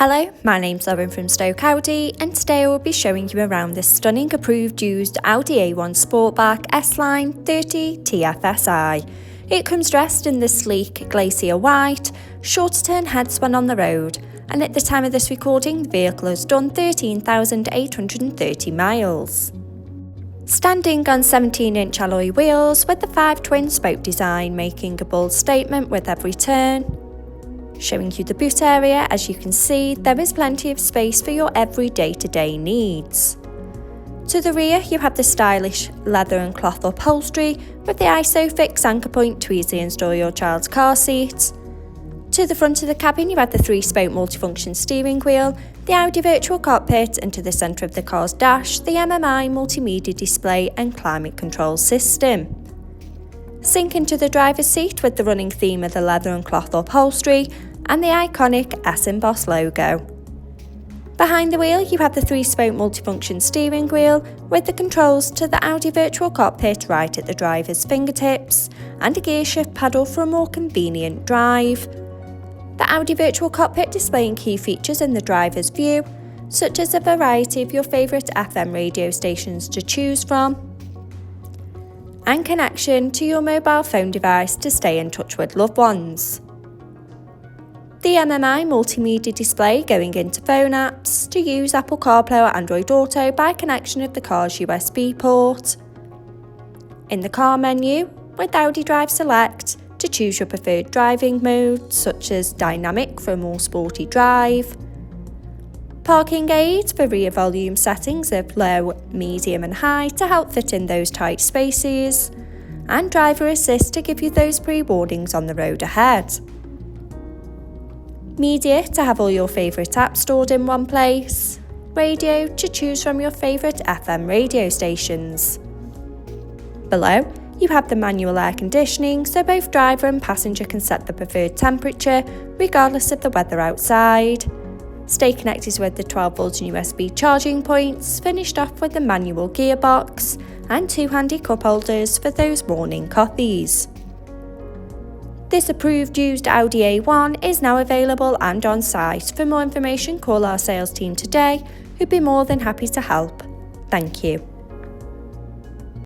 Hello, my name's Lauren from Stoke Audi, and today I will be showing you around this stunning approved used Audi A1 Sportback S-Line 30 TFSI. It comes dressed in the sleek glacier white, sure to turn heads when on the road, and at the time of this recording the vehicle has done 13,830 miles. Standing on 17-inch alloy wheels with the 5 twin spoke design making a bold statement with every turn. Showing you the boot area, as you can see, there is plenty of space for your every day-to-day needs. To the rear, you have the stylish leather and cloth upholstery with the ISOFIX anchor point to easily install your child's car seat. To the front of the cabin, you have the 3-spoke multifunction steering wheel, the Audi virtual cockpit, and to the centre of the car's dash, the MMI multimedia display and climate control system. Sink into the driver's seat with the running theme of the leather and cloth upholstery and the iconic S-emboss logo. Behind the wheel you have the 3-spoke multifunction steering wheel with the controls to the Audi virtual cockpit right at the driver's fingertips and a gear shift pedal for a more convenient drive. The Audi virtual cockpit displaying key features in the driver's view, such as a variety of your favourite FM radio stations to choose from, and connection to your mobile phone device to stay in touch with loved ones. The MMI multimedia display going into phone apps, to use Apple CarPlay or Android Auto by connection of the car's USB port. In the car menu, with Audi Drive Select, to choose your preferred driving mode, such as Dynamic for a more sporty drive. Parking aids for rear volume settings of low, medium and high to help fit in those tight spaces, and driver assist to give you those pre-warnings on the road ahead. Media to have all your favourite apps stored in one place. Radio to choose from your favourite FM radio stations. Below, you have the manual air conditioning, so both driver and passenger can set the preferred temperature regardless of the weather outside. Stay connected with the 12V USB charging points, finished off with the manual gearbox and 2 handy cup holders for those morning coffees. This approved used Audi A1 is now available and on site. For more information, call our sales team today, who'd be more than happy to help. Thank you.